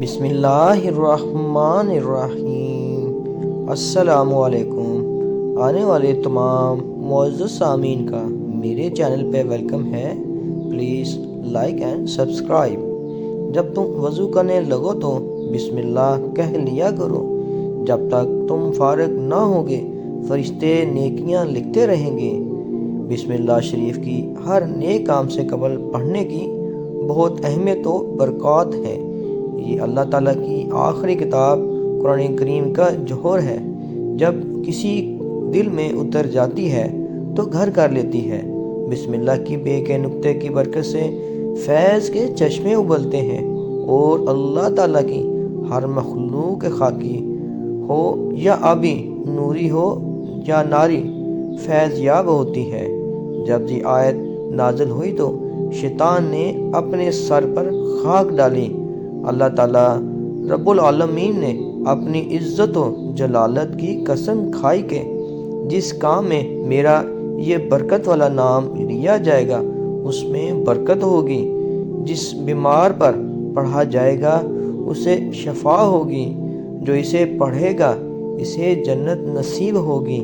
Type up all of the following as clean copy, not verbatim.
بسم اللہ الرحمن الرحیم۔ السلام علیکم۔ آنے والے تمام معزز سامعین کا میرے چینل پہ ویلکم ہے۔ Please like and subscribe. جب تم وضو کرنے لگو تو بسم اللہ کہہ لیا کرو۔ جب تک تم فارغ نہ ہوگے فرشتے نیکیاں لکھتے رہیں گے۔ بسم اللہ شریف کی ہر نیک کام سے قبل پڑھنے کی بہت اہمیت و برکات ہے۔ یہ اللہ تعالیٰ کی آخری کتاب قرآن کریم کا جوہر ہے۔ جب کسی دل میں اتر جاتی ہے تو گھر کر لیتی ہے۔ بسم اللہ کی بے کے نقطے کی برکت سے فیض کے چشمے ابلتے ہیں اور اللہ تعالیٰ کی ہر مخلوق خاکی ہو یا آبی، نوری ہو یا ناری، فیض یاب ہوتی ہے۔ جب یہ آیت نازل ہوئی تو شیطان نے اپنے سر پر خاک ڈالی۔ اللہ تعالیٰ رب العالمین نے اپنی عزت و جلالت کی قسم کھائی کہ جس کام میں میرا یہ برکت والا نام لیا جائے گا اس میں برکت ہوگی، جس بیمار پر پڑھا جائے گا اسے شفا ہوگی، جو اسے پڑھے گا اسے جنت نصیب ہوگی۔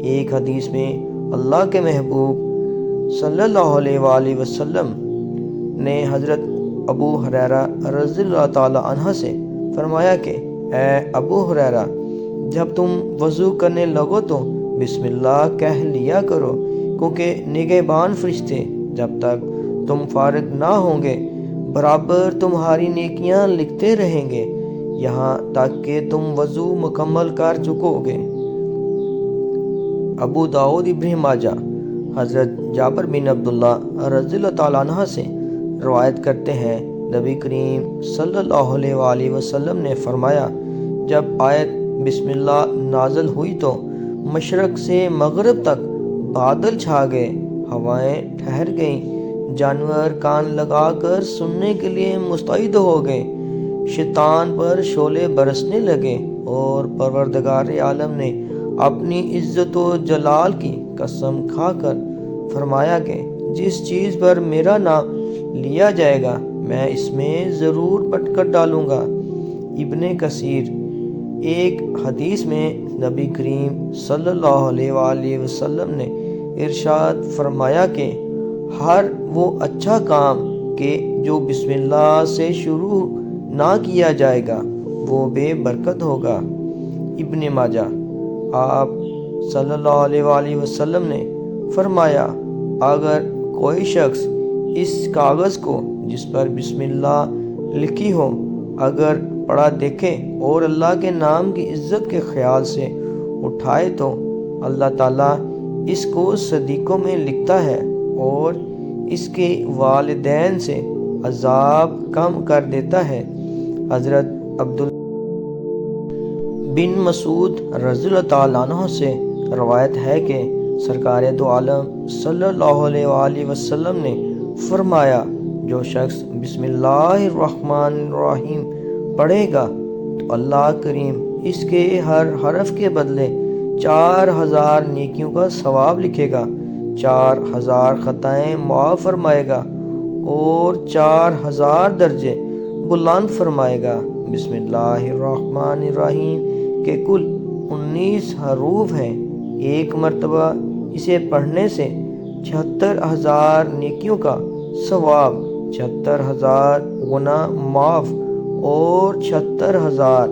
ایک حدیث میں اللہ کے محبوب صلی اللہ علیہ وآلہ وسلم نے حضرت ابو ہریرہ رضی اللہ تعالی عنہ سے فرمایا کہ اے ابو ہریرہ، جب تم وضو کرنے لگو تو بسم اللہ کہہ لیا کرو، کیونکہ نگہبان فرشتے جب تک تم فارغ نہ ہوں گے برابر تمہاری نیکیاں لکھتے رہیں گے، یہاں تک کہ تم وضو مکمل کر چکو گے۔ ابو داؤد ابن ماجہ حضرت جابر بن عبداللہ رضی اللہ تعالیٰ عنہ سے روایت کرتے ہیں، نبی کریم صلی اللہ علیہ وآلہ وسلم نے فرمایا، جب آیت بسم اللہ نازل ہوئی تو مشرق سے مغرب تک بادل چھا گئے، ہوائیں ٹھہر گئیں، جانور کان لگا کر سننے کے لیے مستعد ہو گئے، شیطان پر شعلے برسنے لگے اور پروردگار عالم نے اپنی عزت و جلال کی قسم کھا کر فرمایا کہ جس چیز پر میرا نام لیا جائے گا میں اس میں ضرور پٹ کر ڈالوں گا۔ ابن کثیر۔ ایک حدیث میں نبی کریم صلی اللہ علیہ وآلہ وسلم نے ارشاد فرمایا کہ ہر وہ اچھا کام کہ جو بسم اللہ سے شروع نہ کیا جائے گا وہ بے برکت ہوگا۔ ابن ماجہ۔ آپ صلی اللہ علیہ وآلہ وسلم نے فرمایا، اگر کوئی شخص اس کاغذ کو جس پر بسم اللہ لکھی ہو اگر پڑھا دیکھے اور اللہ کے نام کی عزت کے خیال سے اٹھائے تو اللہ تعالیٰ اس کو صدیقوں میں لکھتا ہے اور اس کے والدین سے عذاب کم کر دیتا ہے۔ حضرت عبداللہ بن مسعود رضی اللہ تعالیٰ عنہ سے روایت ہے کہ سرکار دو عالم صلی اللہ علیہ وآلہ وسلم نے فرمایا، جو شخص بسم اللہ الرحمن الرحیم پڑھے گا تو اللہ کریم اس کے ہر حرف کے بدلے 4000 نیکیوں کا ثواب لکھے گا، 4000 خطائیں معاف فرمائے گا اور 4000 درجے بلند فرمائے گا۔ بسم اللہ الرحمن الرحیم کے کل 19 حروف ہیں۔ ایک مرتبہ اسے پڑھنے سے 76000 نیکیوں کا ثواب، 76000 گناہ معاف اور 76000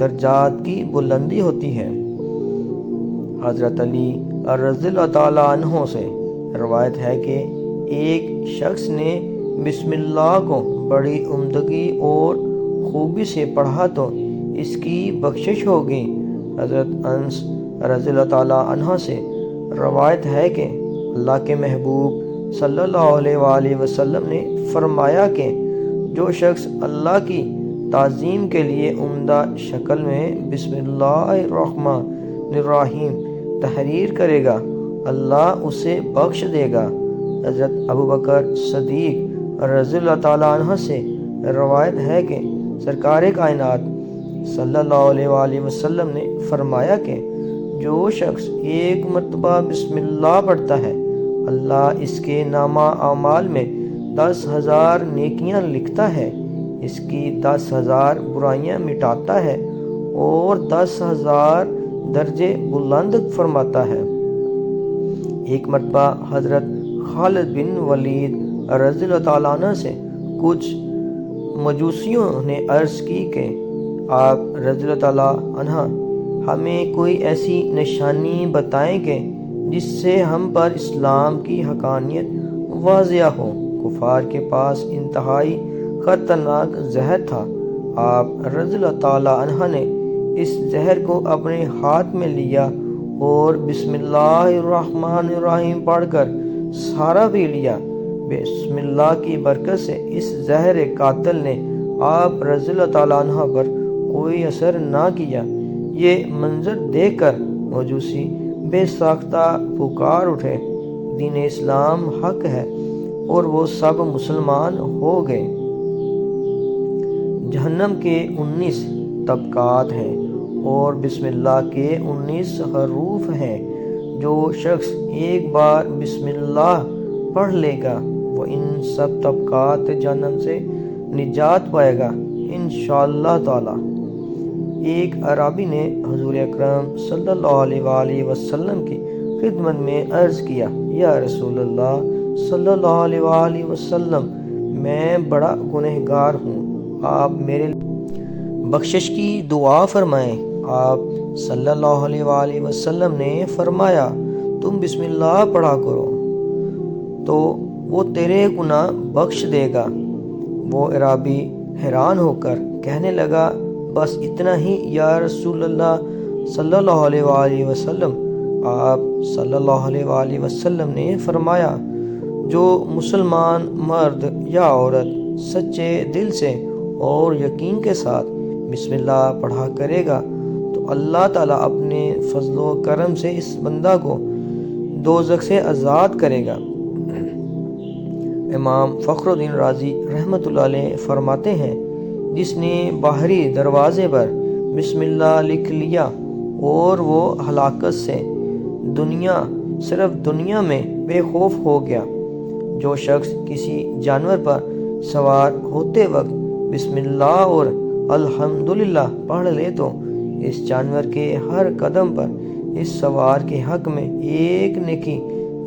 درجات کی بلندی ہوتی ہے۔ حضرت علی رضی اللہ تعالیٰ عنہ سے روایت ہے کہ ایک شخص نے بسم اللہ کو بڑی عمدگی اور خوبی سے پڑھا تو اس کی بخشش ہوگی۔ حضرت انس رضی اللہ تعالیٰ عنہ سے روایت ہے کہ اللہ کے محبوب صلی اللہ علیہ وآلہ وسلم نے فرمایا کہ جو شخص اللہ کی تعظیم کے لیے عمدہ شکل میں بسم اللہ الرحمن الرحیم تحریر کرے گا اللہ اسے بخش دے گا۔ حضرت ابوبکر صدیق رضی اللہ تعالیٰ عنہ سے روایت ہے کہ سرکار کائنات صلی اللہ علیہ وآلہ وسلم نے فرمایا کہ جو شخص ایک مرتبہ بسم اللہ پڑھتا ہے اللہ اس کے نامہ اعمال میں 10,000 نیکیاں لکھتا ہے۔ اس کی 10,000 برائیاں مٹاتا ہے اور 10,000 درجے بلند فرماتا ہے۔ ایک مرتبہ حضرت خالد بن ولید رضی اللہ تعالیٰ عنہ سے کچھ مجوسیوں نے عرض کی کہ آپ رضی اللہ تعالیٰ عنہ ہمیں کوئی ایسی نشانی بتائیں کہ جس سے ہم پر اسلام کی حقانیت واضح ہو۔ کفار کے پاس انتہائی خطرناک زہر تھا۔ آپ رضی اللہ تعالیٰ عنہ نے اس زہر کو اپنے ہاتھ میں لیا اور بسم اللہ الرحمن الرحیم پڑھ کر سارا پی لیا۔ بسم اللہ کی برکت سے اس زہر قاتل نے آپ رضی اللہ تعالیٰ عنہ پر کوئی اثر نہ کیا۔ یہ منظر دیکھ کر مجوسی بے ساختہ پکار اٹھے، دین اسلام حق ہے، اور وہ سب مسلمان ہو گئے۔ جہنم کے 19 طبقات ہیں اور بسم اللہ کے 19 حروف ہیں۔ جو شخص ایک بار بسم اللہ پڑھ لے گا وہ ان سب طبقات جہنم سے نجات پائے گا انشاءاللہ تعالی۔ ایک اعرابی نے حضور اکرم صلی اللہ علیہ وآلہ وسلم کی خدمت میں عرض کیا، یا رسول اللہ صلی اللہ علیہ وآلہ وسلم، میں بڑا گنہگار ہوں، آپ میرے بخشش کی دعا فرمائیں۔ آپ صلی اللہ علیہ وآلہ وسلم نے فرمایا، تم بسم اللہ پڑھا کرو تو وہ تیرے گناہ بخش دے گا۔ وہ اعرابی حیران ہو کر کہنے لگا، بس اتنا ہی یا رسول اللہ صلی اللہ علیہ وآلہ وسلم؟ آپ صلی اللہ علیہ وآلہ وسلم نے فرمایا، جو مسلمان مرد یا عورت سچے دل سے اور یقین کے ساتھ بسم اللہ پڑھا کرے گا تو اللہ تعالیٰ اپنے فضل و کرم سے اس بندہ کو دوزخ سے آزاد کرے گا۔ امام فخر الدین رازی رحمۃ اللہ علیہ فرماتے ہیں، جس نے باہری دروازے پر بسم اللہ لکھ لیا اور وہ ہلاکت سے صرف دنیا میں بے خوف ہو گیا۔ جو شخص کسی جانور پر سوار ہوتے وقت بسم اللہ اور الحمدللہ پڑھ لے تو اس جانور کے ہر قدم پر اس سوار کے حق میں ایک نیکی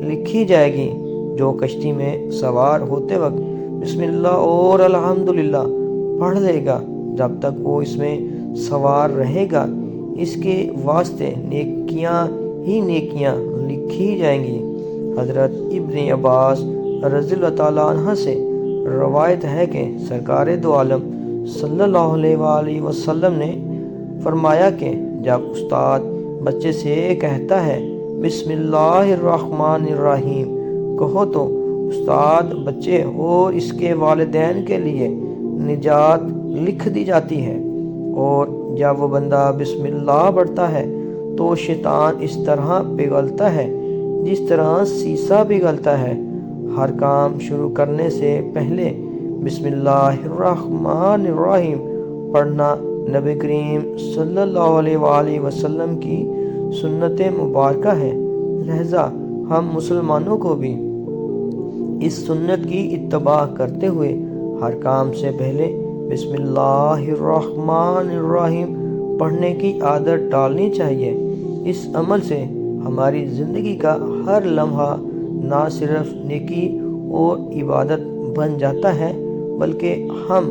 لکھی جائے گی۔ جو کشتی میں سوار ہوتے وقت بسم اللہ اور الحمدللہ پڑھ لے گا، جب تک وہ اس میں سوار رہے گا، اس کے واسطے نیکیاں ہی نیکیاں لکھی جائیں گی۔ حضرت ابن عباس رضی اللہ تعالیٰ عنہ سے روایت ہے کہ سرکار دو عالم صلی اللہ علیہ وآلہ وسلم نے فرمایا کہ جب استاد بچے سے کہتا ہے بسم اللہ الرحمن الرحیم کہو تو استاد بچے اور اس کے والدین کے لیے نجات لکھ دی جاتی ہے، اور جب وہ بندہ بسم اللہ پڑھتا ہے تو شیطان اس طرح پگھلتا ہے جس طرح سیسا پگھلتا ہے۔ ہر کام شروع کرنے سے پہلے بسم اللہ الرحمن الرحیم پڑھنا نبی کریم صلی اللہ علیہ وآلہ وسلم کی سنت مبارکہ ہے، لہذا ہم مسلمانوں کو بھی اس سنت کی اتباع کرتے ہوئے ہر کام سے پہلے بسم اللہ الرحمن الرحیم پڑھنے کی عادت ڈالنی چاہیے۔ اس عمل سے ہماری زندگی کا ہر لمحہ نہ صرف نیکی اور عبادت بن جاتا ہے بلکہ ہم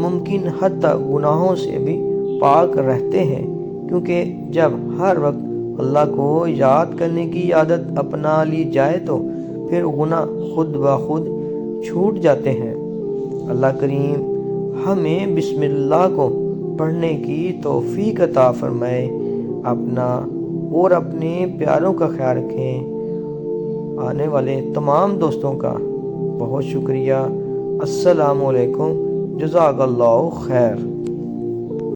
ممکن حد تک گناہوں سے بھی پاک رہتے ہیں، کیونکہ جب ہر وقت اللہ کو یاد کرنے کی عادت اپنا لی جائے تو پھر گناہ خود بخود چھوٹ جاتے ہیں۔ اللہ کریم ہمیں بسم اللہ کو پڑھنے کی توفیق عطا فرمائے۔ اپنا اور اپنے پیاروں کا خیال رکھیں۔ آنے والے تمام دوستوں کا بہت شکریہ۔ السلام علیکم، جزاک اللہ خیر۔